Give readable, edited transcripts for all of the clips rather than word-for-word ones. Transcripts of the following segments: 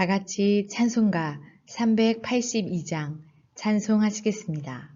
다 같이 찬송가 382장 찬송하시겠습니다.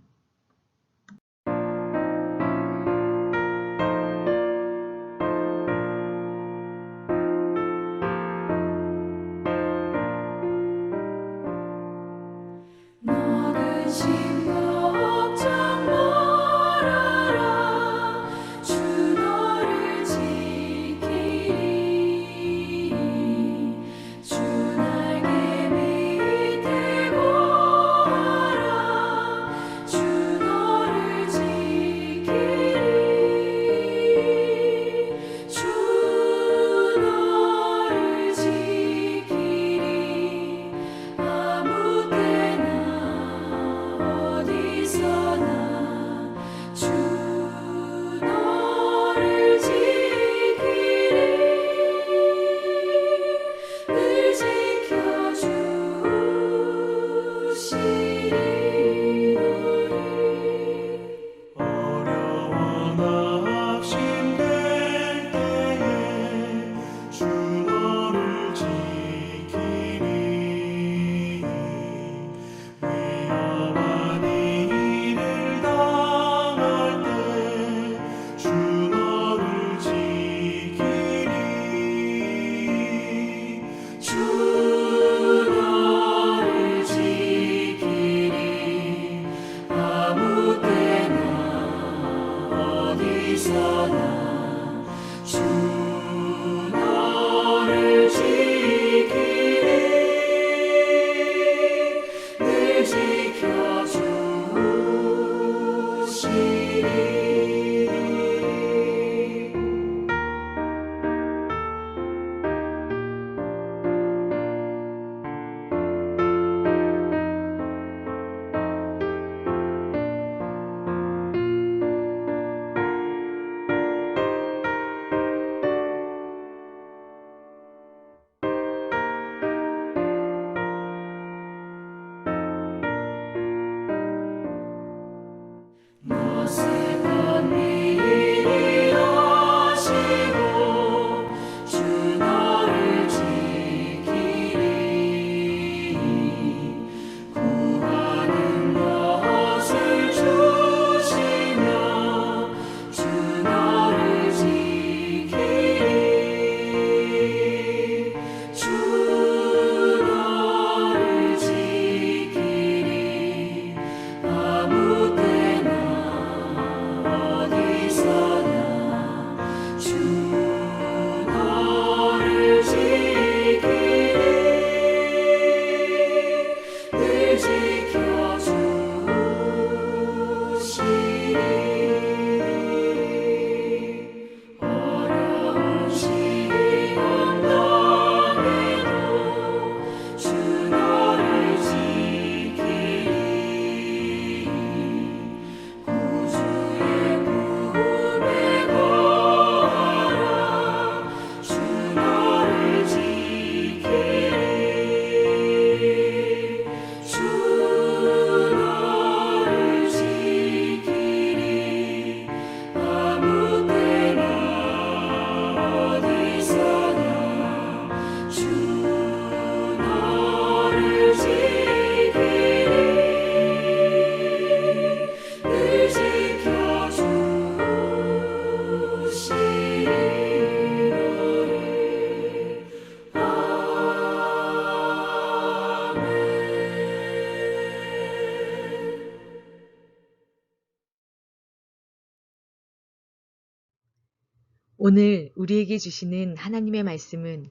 오늘 우리에게 주시는 하나님의 말씀은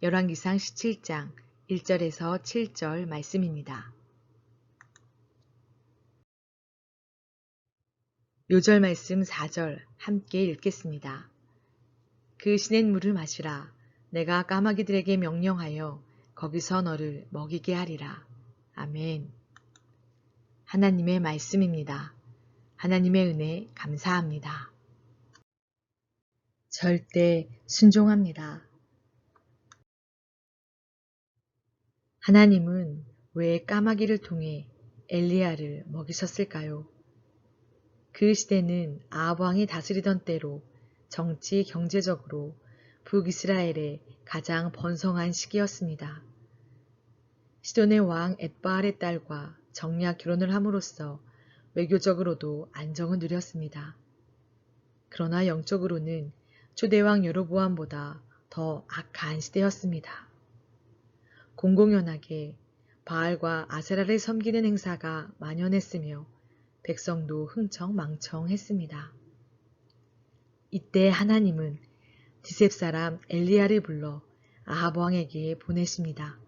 열왕기상 17장 1절에서 7절 말씀입니다. 요절 말씀 4절 함께 읽겠습니다. 그 시냇물을 마시라. 내가 까마귀들에게 명령하여 거기서 너를 먹이게 하리라. 아멘. 하나님의 말씀입니다. 하나님의 은혜 감사합니다. 절대 순종합니다. 하나님은 왜 까마귀를 통해 엘리야를 먹이셨을까요? 그 시대는 아합 왕이 다스리던 때로 정치, 경제적으로 북이스라엘의 가장 번성한 시기였습니다. 시돈의 왕 엣바알의 딸과 정략 결혼을 함으로써 외교적으로도 안정을 누렸습니다. 그러나 영적으로는 초대왕 여로보암보다 더 악한 시대였습니다. 공공연하게 바알과 아세라를 섬기는 행사가 만연했으며 백성도 흥청망청했습니다. 이때 하나님은 디셉 사람 엘리야를 불러 아합 왕에게 보내십니다.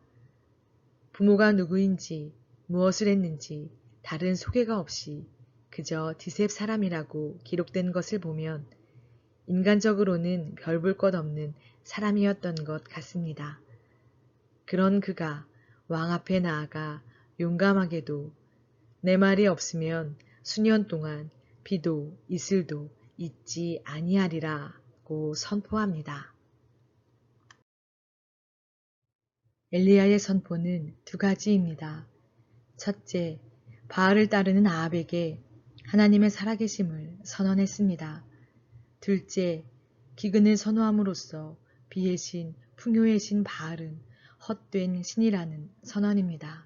부모가 누구인지 무엇을 했는지 다른 소개가 없이 그저 디셉 사람이라고 기록된 것을 보면 인간적으로는 별 볼 것 없는 사람이었던 것 같습니다. 그런 그가 왕 앞에 나아가 용감하게도 내 말이 없으면 수년 동안 비도 이슬도 있지 아니하리라고 선포합니다. 엘리야의 선포는 두 가지입니다. 첫째, 바알을 따르는 아합에게 하나님의 살아계심을 선언했습니다. 둘째, 기근을 선호함으로써 비의 신, 풍요의 신 바알은 헛된 신이라는 선언입니다.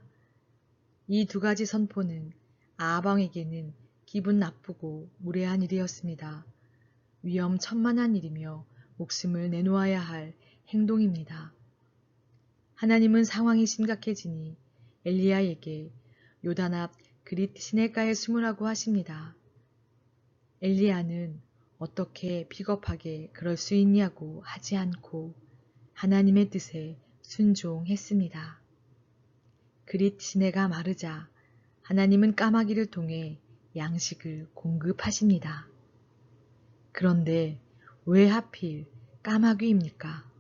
이 두 가지 선포는 아합 왕에게는 기분 나쁘고 무례한 일이었습니다. 위험천만한 일이며 목숨을 내놓아야 할 행동입니다. 하나님은 상황이 심각해지니 엘리야에게 요단 앞 그릿 시내가에 숨으라고 하십니다. 엘리야는 어떻게 비겁하게 그럴 수 있냐고 하지 않고 하나님의 뜻에 순종했습니다. 그릿 시내가 마르자 하나님은 까마귀를 통해 양식을 공급하십니다. 그런데 왜 하필 까마귀입니까?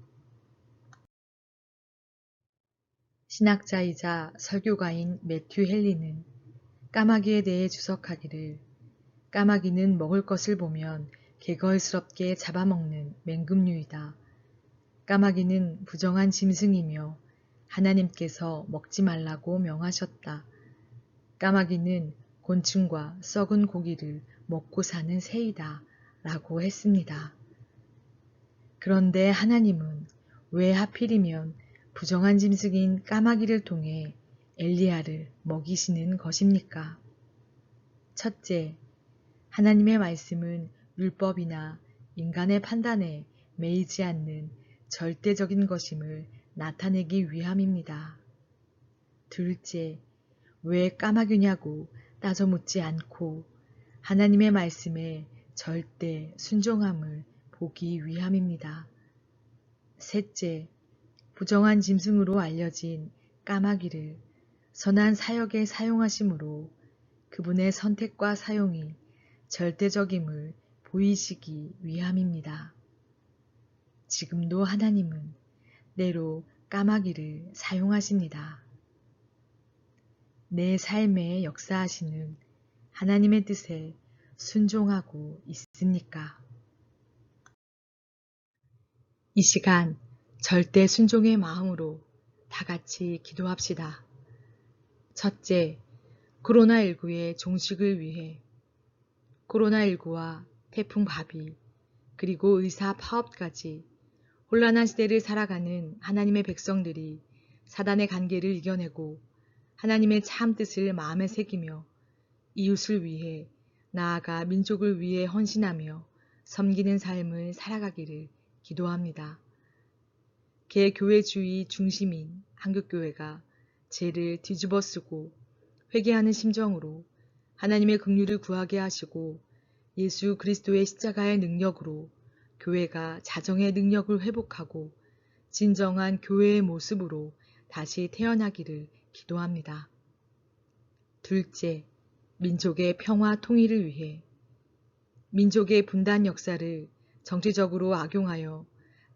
신학자이자 설교가인 매튜 헨리는 까마귀에 대해 주석하기를 까마귀는 먹을 것을 보면 개걸스럽게 잡아먹는 맹금류이다. 까마귀는 부정한 짐승이며 하나님께서 먹지 말라고 명하셨다. 까마귀는 곤충과 썩은 고기를 먹고 사는 새이다 라고 했습니다. 그런데 하나님은 왜 하필이면 부정한 짐승인 까마귀를 통해 엘리야를 먹이시는 것입니까? 첫째, 하나님의 말씀은 율법이나 인간의 판단에 매이지 않는 절대적인 것임을 나타내기 위함입니다. 둘째, 왜 까마귀냐고 따져 묻지 않고 하나님의 말씀에 절대 순종함을 보기 위함입니다. 셋째, 부정한 짐승으로 알려진 까마귀를 선한 사역에 사용하심으로 그분의 선택과 사용이 절대적임을 보이시기 위함입니다. 지금도 하나님은 때로 까마귀를 사용하십니다. 내 삶에 역사하시는 하나님의 뜻에 순종하고 있습니까? 이 시간 절대 순종의 마음으로 다 같이 기도합시다. 첫째, 코로나19의 종식을 위해 코로나19와 태풍 바비 그리고 의사 파업까지 혼란한 시대를 살아가는 하나님의 백성들이 사단의 관계를 이겨내고 하나님의 참 뜻을 마음에 새기며 이웃을 위해 나아가 민족을 위해 헌신하며 섬기는 삶을 살아가기를 기도합니다. 개교회주의 중심인 한국교회가 죄를 뒤집어쓰고 회개하는 심정으로 하나님의 긍휼을 구하게 하시고 예수 그리스도의 십자가의 능력으로 교회가 자정의 능력을 회복하고 진정한 교회의 모습으로 다시 태어나기를 기도합니다. 둘째, 민족의 평화 통일을 위해 민족의 분단 역사를 정치적으로 악용하여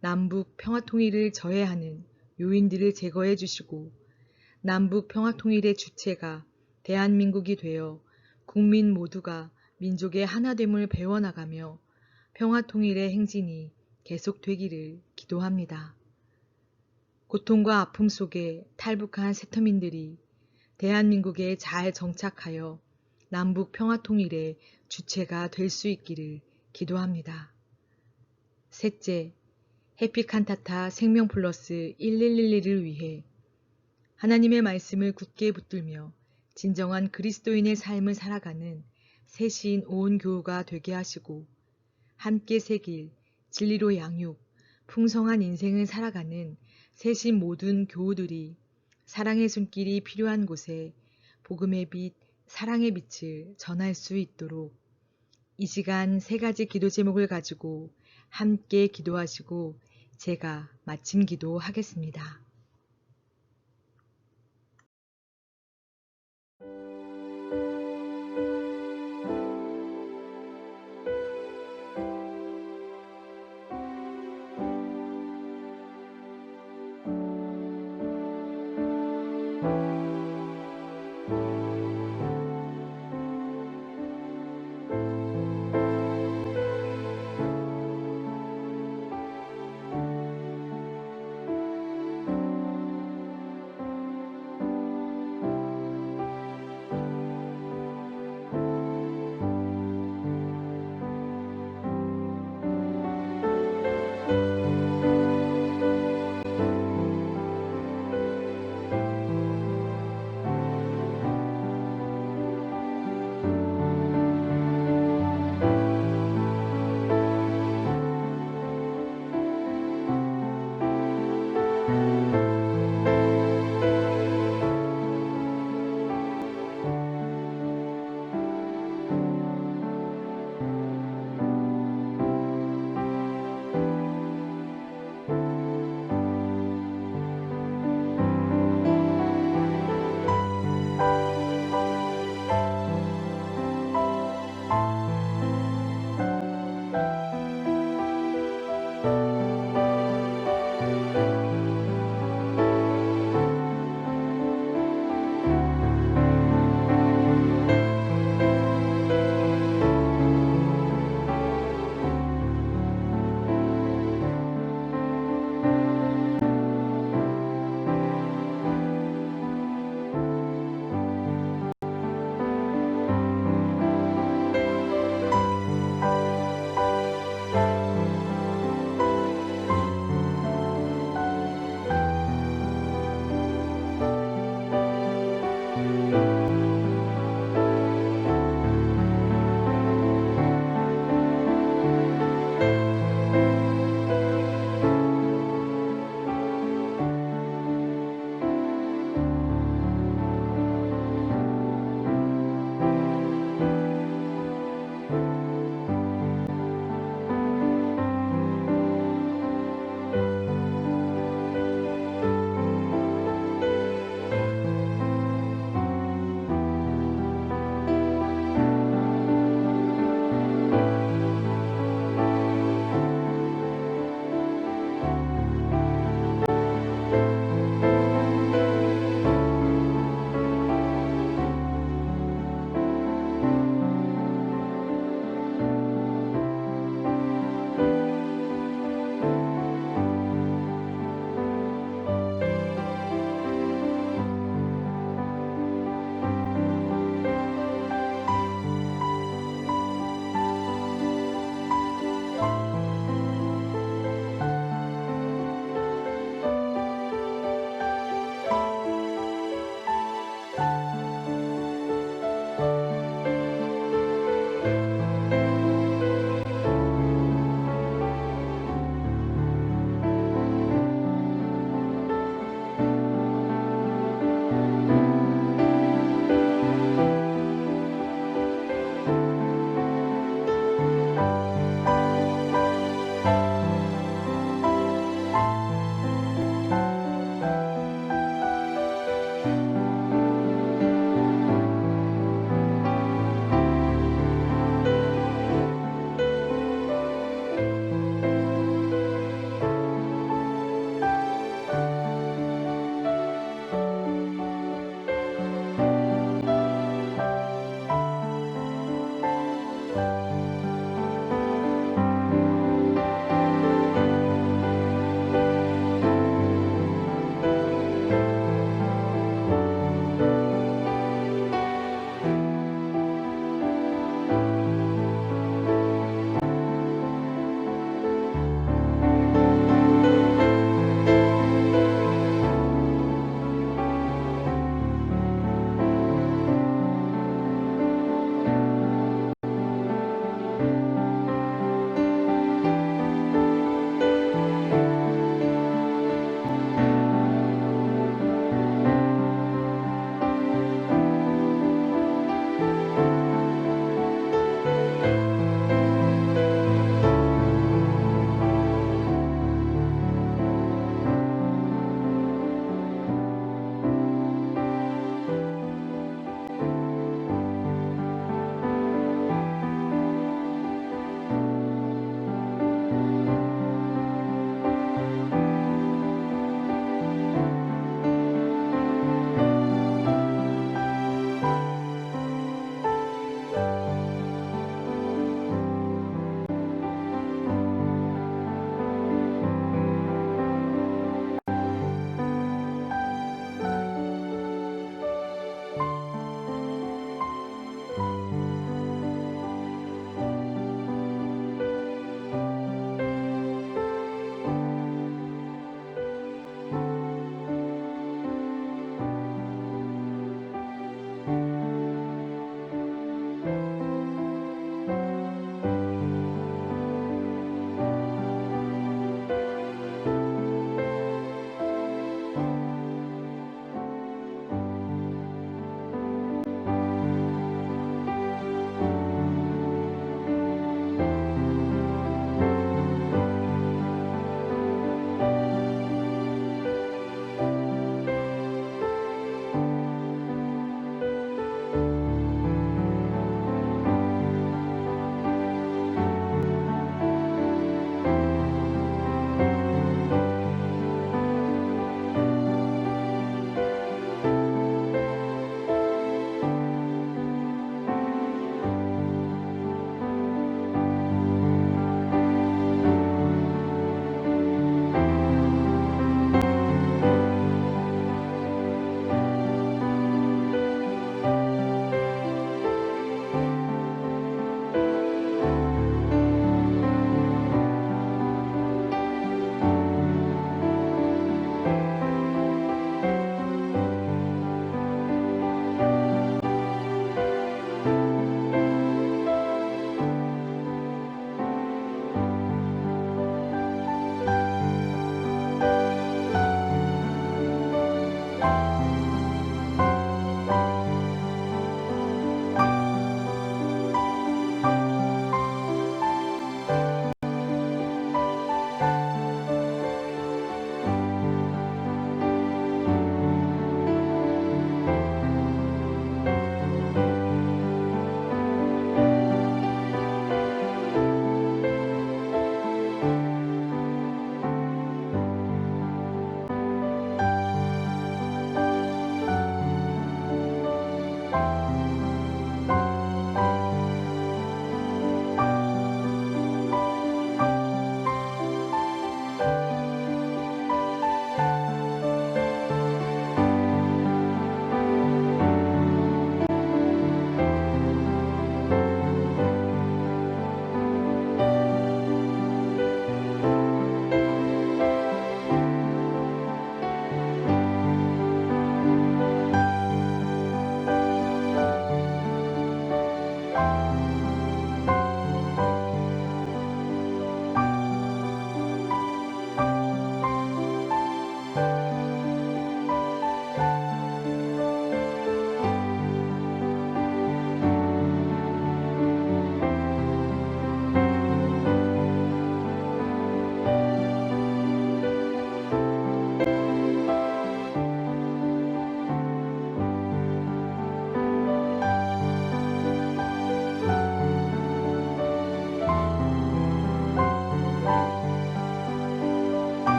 남북 평화 통일을 저해하는 요인들을 제거해 주시고 남북 평화 통일의 주체가 대한민국이 되어 국민 모두가 민족의 하나됨을 배워나가며 평화 통일의 행진이 계속되기를 기도합니다. 고통과 아픔 속에 탈북한 세터민들이 대한민국에 잘 정착하여 남북 평화 통일의 주체가 될 수 있기를 기도합니다. 셋째, 해피칸타타 생명플러스 1111을 위해 하나님의 말씀을 굳게 붙들며 진정한 그리스도인의 삶을 살아가는 새신 온 교우가 되게 하시고 함께 새길 진리로 양육, 풍성한 인생을 살아가는 새신 모든 교우들이 사랑의 손길이 필요한 곳에 복음의 빛, 사랑의 빛을 전할 수 있도록 이 시간 세 가지 기도 제목을 가지고 함께 기도하시고 제가 마침 기도하겠습니다.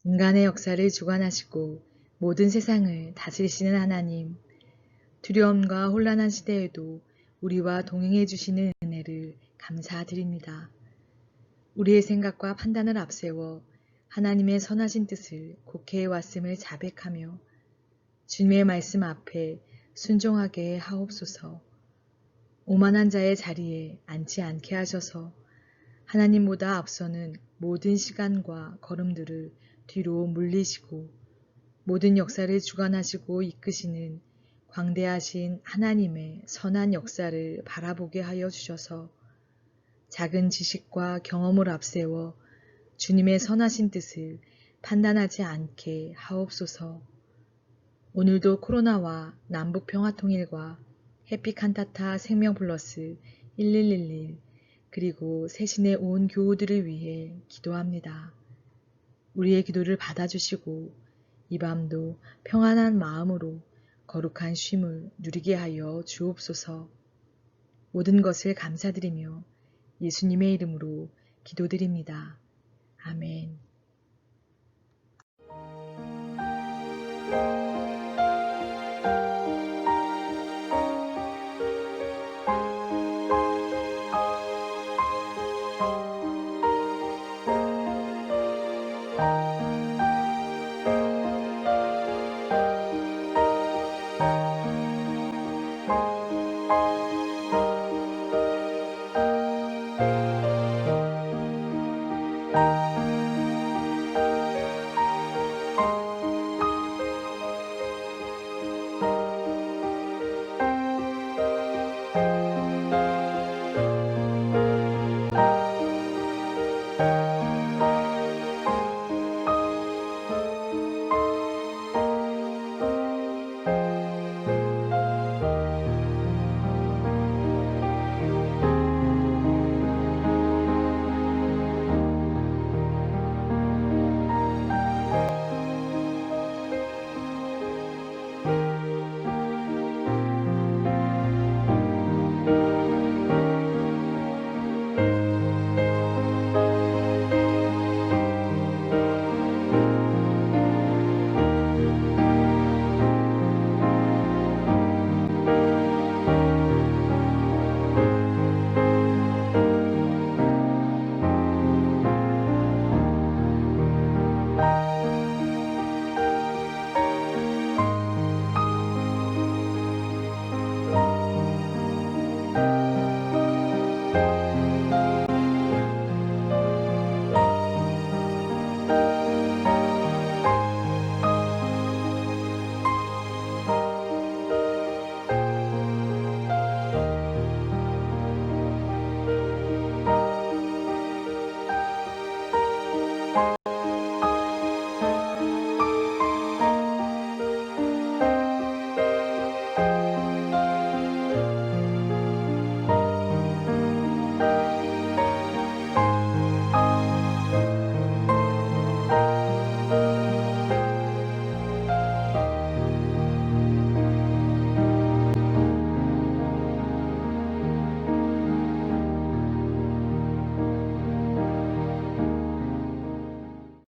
인간의 역사를 주관하시고 모든 세상을 다스리시는 하나님, 두려움과 혼란한 시대에도 우리와 동행해 주시는 은혜를 감사드립니다. 우리의 생각과 판단을 앞세워 하나님의 선하신 뜻을 곡해 왔음을 자백하며 주님의 말씀 앞에 순종하게 하옵소서. 오만한 자의 자리에 앉지 않게 하셔서 하나님보다 앞서는 모든 시간과 걸음들을 뒤로 물리시고 모든 역사를 주관하시고 이끄시는 광대하신 하나님의 선한 역사를 바라보게 하여 주셔서 작은 지식과 경험을 앞세워 주님의 선하신 뜻을 판단하지 않게 하옵소서. 오늘도 코로나와 남북평화통일과 해피칸타타 생명플러스 1111 그리고 새신의 온 교우들을 위해 기도합니다. 우리의 기도를 받아주시고 이 밤도 평안한 마음으로 거룩한 쉼을 누리게 하여 주옵소서. 모든 것을 감사드리며 예수님의 이름으로 기도드립니다. 아멘.